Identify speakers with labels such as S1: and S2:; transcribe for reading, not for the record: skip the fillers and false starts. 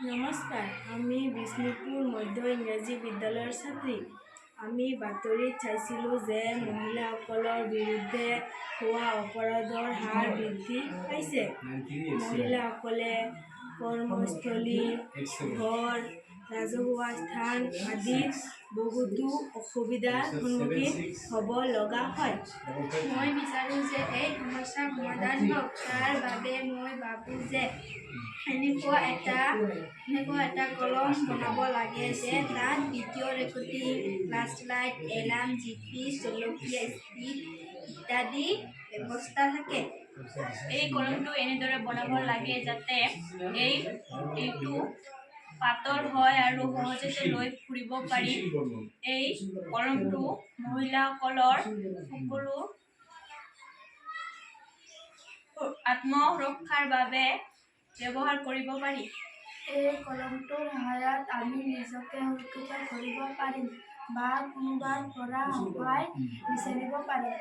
S1: নমস্কাৰ, আমি বিষ্ণুপুৰ মধ্য ইংৰাজী বিদ্যালয়ৰ ছাত্ৰী। আমি বাতৰিত চাইছিলোঁ যে মহিলাসকলৰ বিৰুদ্ধে হোৱা অপৰাধৰ হাৰ বৃদ্ধি পাইছে। মহিলাসকলে কৰ্মস্থলী, ঘৰ, ৰাজহুৱা স্থান আদিত বহুতো অসুবিধাৰ সন্মুখীন হ'ব লগা হয়।
S2: মই বিচাৰোঁ যে এই সমস্যাৰ সমাধান হওক। তাৰ বাবে মই ভাবোঁ যে এনেকুৱা এটা কলম বনাব লাগে যে তাত video' recording, flash light, alarm, GPS, জলকীয়া স্পিড ইত্যাদি ব্যৱস্থা থাকে।
S3: এই কলমটো এনেদৰে বনাব লাগে যাতে এইটো পাতল হয় আৰু সহজতে লৈ ফুৰিব পাৰি। এই কলমটো মহিলাসকলৰ সকলো আত্মসুৰক্ষাৰ বাবে ব্যৱহাৰ কৰিব পাৰি।
S2: এই কলমটোৰ সহায়ত আমি নিজকে সুৰক্ষিত কৰিব পাৰিম বা কোনোবাৰ পৰা সহায় বিচাৰিব পাৰিম।